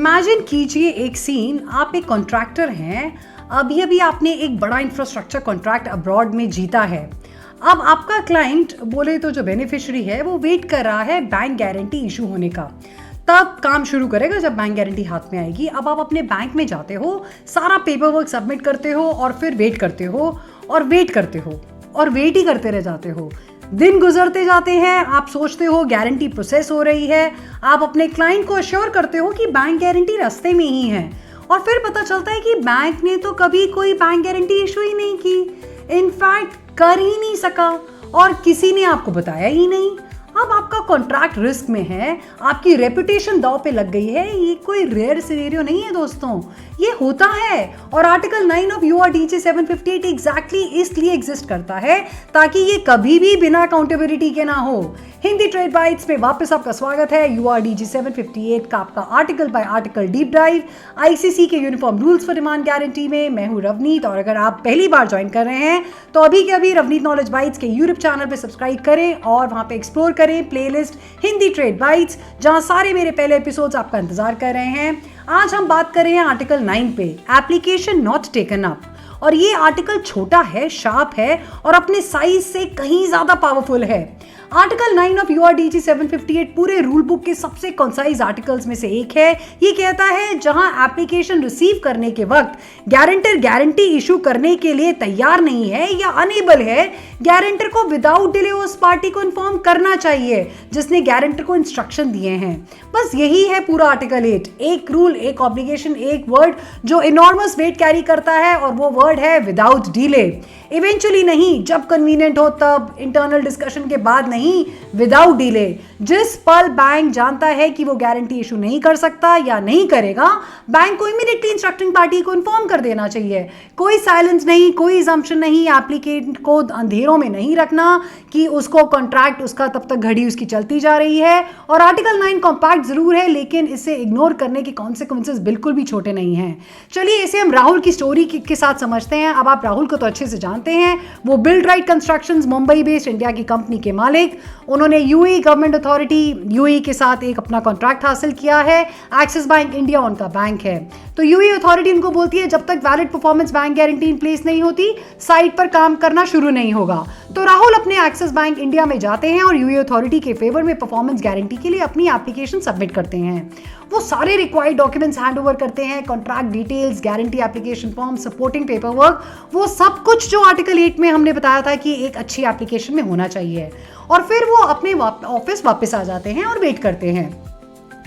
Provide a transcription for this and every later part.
Imagine कीजिए एक scene, आप एक कॉन्ट्रैक्टर हैं, अभी अभी आपने एक बड़ा इंफ्रास्ट्रक्चर कॉन्ट्रैक्ट अब्रॉड में जीता है। अब आपका क्लाइंट बोले तो जो बेनिफिशियरी है वो वेट कर रहा है बैंक गारंटी इशू होने का, तब काम शुरू करेगा जब बैंक गारंटी हाथ में आएगी। अब आप अपने बैंक में जाते हो, सारा पेपर वर्क सबमिट करते हो और फिर वेट करते हो और वेट करते हो और वेट ही करते रह जाते हो। दिन गुजरते जाते हैं, आप सोचते हो गारंटी प्रोसेस हो रही है, आप अपने क्लाइंट को अश्योर करते हो कि बैंक गारंटी रास्ते में ही है, और फिर पता चलता है कि बैंक ने तो कभी कोई बैंक गारंटी इशू ही नहीं की, इनफैक्ट कर ही नहीं सका और किसी ने आपको बताया ही नहीं। अब आपका कॉन्ट्रैक्ट रिस्क में है, आपकी रेपुटेशन दांव पे लग गई है। ये कोई रेयर सिनेरियो नहीं है दोस्तों, ये होता है। और आर्टिकल 9 ऑफ URDG 758 एग्जैक्टली इसलिए एग्जिस्ट करता है ताकि ये कभी भी बिना अकाउंटेबिलिटी के ना हो। हिंदी ट्रेड बाइट्स में वापस आपका स्वागत है। URDG 758 का आपका article by article deep drive ICC के uniform rules for demand guarantee में। मैं हूं रवनीत, और अगर आप पहली बार ज्वाइन कर रहे हैं तो अभी के अभी रवनीत नॉलेज बाइट्स के यूट्यूब चैनल पे सब्सक्राइब करें और वहां पे एक्सप्लोर करें प्लेलिस्ट हिंदी ट्रेड बाइट्स, जहां सारे मेरे पहले एपिसोड्स आपका इंतजार कर रहे हैं। आज हम बात कर रहे हैं आर्टिकल 9 पे, एप्लीकेशन नॉट टेकन अप। और ये आर्टिकल छोटा है, शार्प है और अपने साइज से कहीं ज्यादा पावरफुल है। आर्टिकल 9 ऑफ URDG 758 पूरे रूल बुक के सबसे कंसाइज आर्टिकल्स में से एक है। ये कहता है जहां एप्लीकेशन रिसीव करने के वक्त गारंटर गारंटी इशू करने के लिए तैयार नहीं है या अनेबल है, गारंटर को विदाउट डिले उस पार्टी को इन्फॉर्म करना चाहिए जिसने गारंटर को इंस्ट्रक्शन दिए हैं। बस यही है पूरा आर्टिकल 8। एक रूल, एक ऑब्लिगेशन, एक वर्ड जो इनॉर्मस वेट कैरी करता है, और वो वर्ड है विदाउट डिले। इवेंचुअली नहीं, जब कन्वीनियंट हो तब, इंटरनल डिस्कशन के बाद नहीं, विदाउट डिले। जिस पल बैंक जानता है कि वो गारंटी इशू नहीं कर सकता या नहीं करेगा, बैंक को इमीडिएटली इंस्ट्रक्टिंग पार्टी को इन्फॉर्म कर देना चाहिए। कोई साइलेंस नहीं, कोई असम्पशन नहीं, एप्लीकेंट को अंधेरों में नहीं रखना कि उसको कॉन्ट्रैक्ट, उसका तब तक घड़ी उसकी चलती जा रही है। और आर्टिकल 9 कॉम्पैक्ट जरूर है, लेकिन इसे इग्नोर करने के कॉन्सिक्वेंसेस बिल्कुल भी छोटे नहीं हैं। चलिए इसे हम राहुल की स्टोरी के साथ समझते हैं। अब आप राहुल को तो अच्छे से जानते हैं, वो build right constructions Mumbai based India की कंपनी के मालिक। उन्होंने UAE गवर्नमेंट अथॉरिटी UAE के साथ एक अपना कॉन्ट्रैक्ट हासिल किया है। एक्सिस बैंक इंडिया उनका बैंक है। तो UAE अथॉरिटी उनको बोलती है जब तक valid performance bank guarantee in place नहीं होती, साइट पर काम करना शुरू नहीं होगा। तो राहुल अपने एक्सिस बैंक इंडिया में जाते हैं और UAE अथॉरिटी के फेवर में परफॉर्मेंस गारंटी के लिए अपनी एप्लीकेशन सबमिट करते हैं। वो सारे रिक्वायर्ड डॉक्यूमेंट्स हैंड ओवर करते हैं, contract details, guarantee application form, supporting paper work, वो सब कुछ जो आर्टिकल 8 में हमने बताया था कि एक अच्छी एप्लीकेशन में होना चाहिए। और फिर वो अपने ऑफिस वापस आ जाते हैं और वेट करते हैं।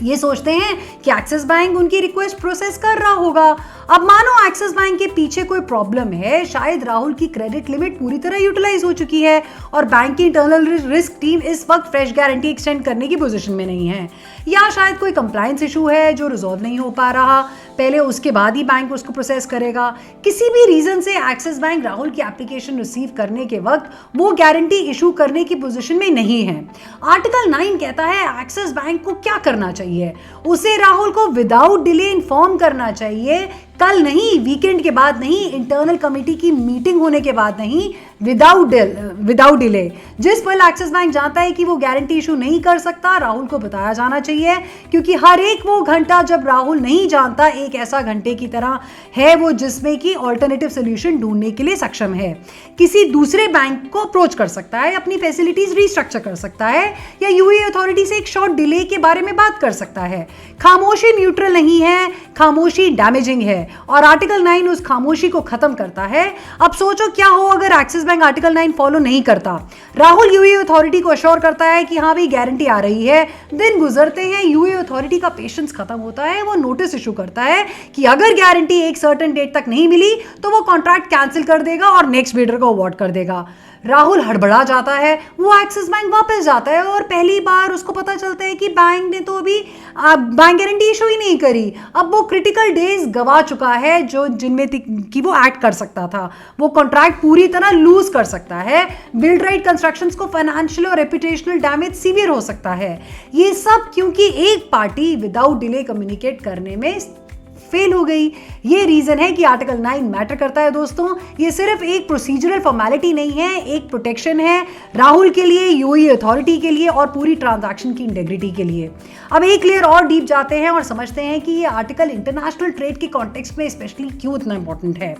ये सोचते हैं कि एक्सिस बैंक उनकी रिक्वेस्ट प्रोसेस कर रहा होगा। अब मानो एक्सिस बैंक के पीछे कोई प्रॉब्लम है, शायद राहुल की क्रेडिट लिमिट पूरी तरह यूटिलाइज हो चुकी है और बैंक की इंटरनल रिस्क टीम इस वक्त फ्रेश गारंटी एक्सटेंड करने की पोजीशन में नहीं है, या शायद कोई कंप्लायंस इशू है जो रिजॉल्व नहीं हो पा रहा, पहले उसके बाद ही बैंक उसको प्रोसेस करेगा। किसी भी रीजन से एक्सिस बैंक राहुल की एप्लीकेशन रिसीव करने के वक्त वो गारंटी इशू करने की पोजीशन में नहीं है। आर्टिकल 9 कहता है एक्सिस बैंक को क्या करना चाहिए, उसे राहुल को विदाउट डिले इन्फॉर्म करना चाहिए। कल नहीं, वीकेंड के बाद नहीं, इंटरनल कमेटी की मीटिंग होने के बाद नहीं, विदाउट डिले। जिस पल एक्सिस बैंक जानता है कि वो गारंटी इशू नहीं कर सकता, राहुल को बताया जाना चाहिए, क्योंकि हर एक वो घंटा जब राहुल नहीं जानता, एक ऐसा घंटे की तरह है वो जिसमें कि ऑल्टरनेटिव सोल्यूशन ढूंढने के लिए सक्षम है। किसी दूसरे बैंक को अप्रोच कर सकता है, अपनी फैसिलिटीज रिस्ट्रक्चर कर सकता है, या UAE अथॉरिटी से एक शॉर्ट डिले के बारे में बात कर सकता है। खामोशी न्यूट्रल नहीं है, खामोशी डैमेजिंग है, और आर्टिकल 9 उस खामोशी को खत्म करता है। अब सोचो क्या हो अगर एक्सिस बैंक आर्टिकल 9 फॉलो नहीं करता। राहुल UAE अथॉरिटी को अश्योर करता है कि हाँ भाई गारंटी आ रही है। दिन गुजरते हैं, UAE अथॉरिटी का पेशेंस खत्म होता है, वो नोटिस इशू करता है कि अगर गारंटी एक सर्टेन डेट तक नहीं मिली तो वो कॉन्ट्रैक्ट कैंसिल कर देगा और नेक्स्ट बिडर को अवार्ड कर देगा। राहुल हड़बड़ा जाता है, वो एक्सिस बैंक वापस जाता है और पहली बार उसको पता चलता है कि बैंक ने तो अभी बैंक गारंटी इशू ही नहीं करी। अब वो क्रिटिकल डेज गवा चुका है जो जिनमें कि वो एक्ट कर सकता था। वो कॉन्ट्रैक्ट पूरी तरह लूज कर सकता है। बिल्ड राइट कंस्ट्रक्शंस को फाइनेंशियल और रेपुटेशनल डैमेज सीवियर हो सकता है। ये सब क्योंकि एक पार्टी विदाउट डिले कम्युनिकेट करने में फेल हो गई। ये रीजन है कि आर्टिकल 9 मैटर करता है दोस्तों। ये सिर्फ एक प्रोसीजरल फॉर्मेलिटी नहीं है, एक प्रोटेक्शन है राहुल के लिए, यूएई अथॉरिटी के लिए और पूरी ट्रांजैक्शन की इंटेग्रिटी के लिए। अब एक लेयर और डीप जाते हैं और समझते हैं कि ये आर्टिकल इंटरनेशनल ट्रेड के कॉन्टेक्स्ट में स्पेशली क्यों इतना इंपॉर्टेंट है।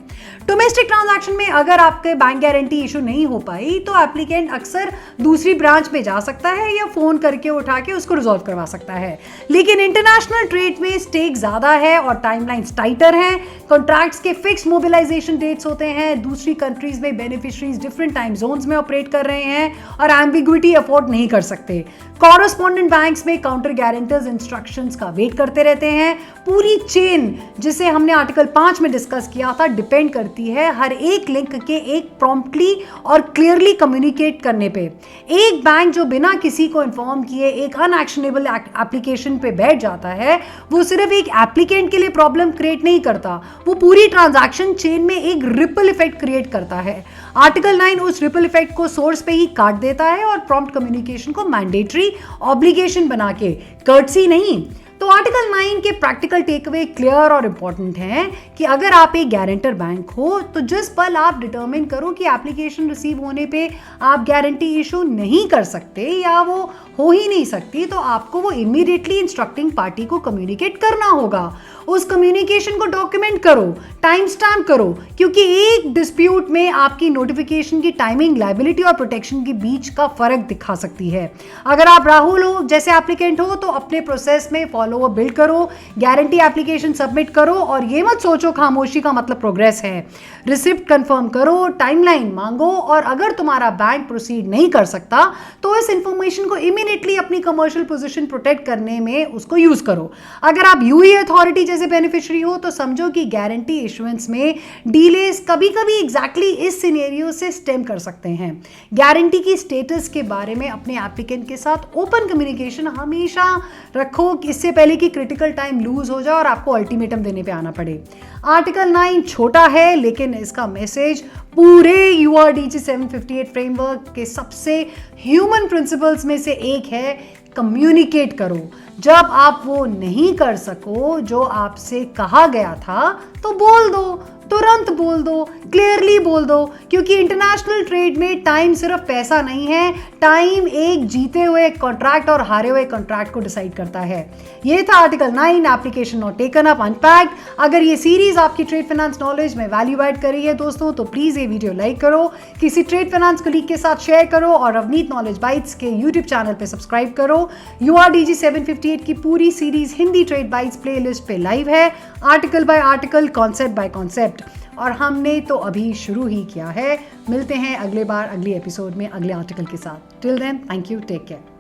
डोमेस्टिक ट्रांजैक्शन में अगर आपके बैंक गारंटी इशू नहीं हो पाई तो एप्लीकेंट अक्सर दूसरी ब्रांच में जा सकता है या फोन करके उठा के उसको रिजॉल्व करवा सकता है। लेकिन इंटरनेशनल ट्रेड में स्टेक ज्यादा है और टाइमलाइंस टाइटर हैं। कॉन्ट्रैक्ट्स के फिक्स मोबिलाइजेशन डेट्स होते हैं। दूसरी कंट्रीज में बेनिफिशरीज डिफरेंट टाइम जोन्स में ऑपरेट कर रहे हैं और एम्बिग्विटी अफोर्ड नहीं कर सकते। कॉरेस्पॉन्डेंट बैंक्स में काउंटर गारंटर्स इंस्ट्रक्शंस का वेट करते रहते हैं। पूरी चेन जिसे हमने आर्टिकल 5 में डिस्कस किया था डिपेंड करती है हर एक लिंक के एक प्रॉम्प्टली और क्लियरली कम्युनिकेट करने पे। एक बैंक जो बिना किसी को इन्फॉर्म किए एक अनएक्शनेबल एप्लीकेशन पे बैठ जाता है, वो सिर्फ एक एप्लीकेंट के लिए प्रॉब्लम क्रिएट नहीं करता, वो पूरी ट्रांजैक्शन चेन में एक रिपल इफेक्ट क्रिएट करता है। आर्टिकल 9 उस रिपल इफेक्ट को सोर्स पे ही काट देता है और प्रॉम्प्ट कम्युनिकेशन को मैंडेटरी ऑब्लिगेशन बना के, कर्टसी नहीं। तो आर्टिकल 9 के प्रैक्टिकल टेकअवे क्लियर और इंपॉर्टेंट हैं कि अगर आप एक गारंटर बैंक हो तो जिस पल आप डिटरमिन करो कि एप्लीकेशन रिसीव होने पे आप गारंटी इशू नहीं कर सकते या वो हो ही नहीं सकती, तो आपको वो इमीडिएटली इंस्ट्रक्टिंग पार्टी को कम्युनिकेट करना होगा। उस कम्युनिकेशन को डॉक्यूमेंट करो, टाइम स्टैम्प करो, क्योंकि एक डिस्प्यूट में आपकी नोटिफिकेशन की टाइमिंग लायबिलिटी और प्रोटेक्शन के बीच का फर्क दिखा सकती है। अगर आप राहुल हो जैसे एप्लीकेंट हो तो अपने प्रोसेस में फॉलोअप बिल्ड करो, गारंटी एप्लीकेशन सबमिट करो और ये मत सोचो खामोशी का मतलब प्रोग्रेस है। रिसिप्ट कंफर्म करो, टाइमलाइन मांगो और अगर तुम्हारा बैंक प्रोसीड नहीं कर सकता तो इस इंफॉर्मेशन को इमीडिएटली अपनी कमर्शियल पोजीशन प्रोटेक्ट करने में उसको यूज करो। अगर आप यूएई अथॉरिटी जैसे बेनिफिशियरी हो तो समझो कि गारंटी इशुएंस में डीलेस कभी कभी एग्जैक्टली इस सिनेरियो से स्टेम कर सकते हैं। गारंटी की स्टेटस के बारे में अपने एप्लीकेंट के साथ ओपन कम्युनिकेशन हमेशा रखो, इससे पहले कि क्रिटिकल टाइम लूज हो जाए और आपको अल्टीमेटम देने पे आना पड़े। आर्टिकल 9 छोटा है लेकिन इसका मैसेज पूरे URDG 758 फ्रेमवर्क के सबसे ह्यूमन प्रिंसिपल्स में से एक है, कम्युनिकेट करो। जब आप वो नहीं कर सको जो आपसे कहा गया था तो बोल दो, तुरंत बोल दो, क्लियरली बोल दो, क्योंकि इंटरनेशनल ट्रेड में टाइम सिर्फ पैसा नहीं है, टाइम एक जीते हुए कॉन्ट्रैक्ट और हारे हुए कॉन्ट्रैक्ट को डिसाइड करता है। ये था article 9 application not taken up unpacked. अगर ये सीरीज आपकी ट्रेड फाइनेंस नॉलेज में वैल्यू ऐड कर रही है दोस्तों तो प्लीज ये वीडियो लाइक करो, किसी ट्रेड फाइनेंस कलीग के साथ शेयर करो और रवनीत नॉलेज बाइट्स के यूट्यूब चैनल पे सब्सक्राइब करो। URDG 758 की पूरी series Hindi trade bytes playlist पे लाइव है, article by article, concept bye concept, और हमने तो अभी शुरू ही किया है। मिलते हैं अगले बार अगली एपिसोड में अगले आर्टिकल के साथ। Till then, thank you, take care.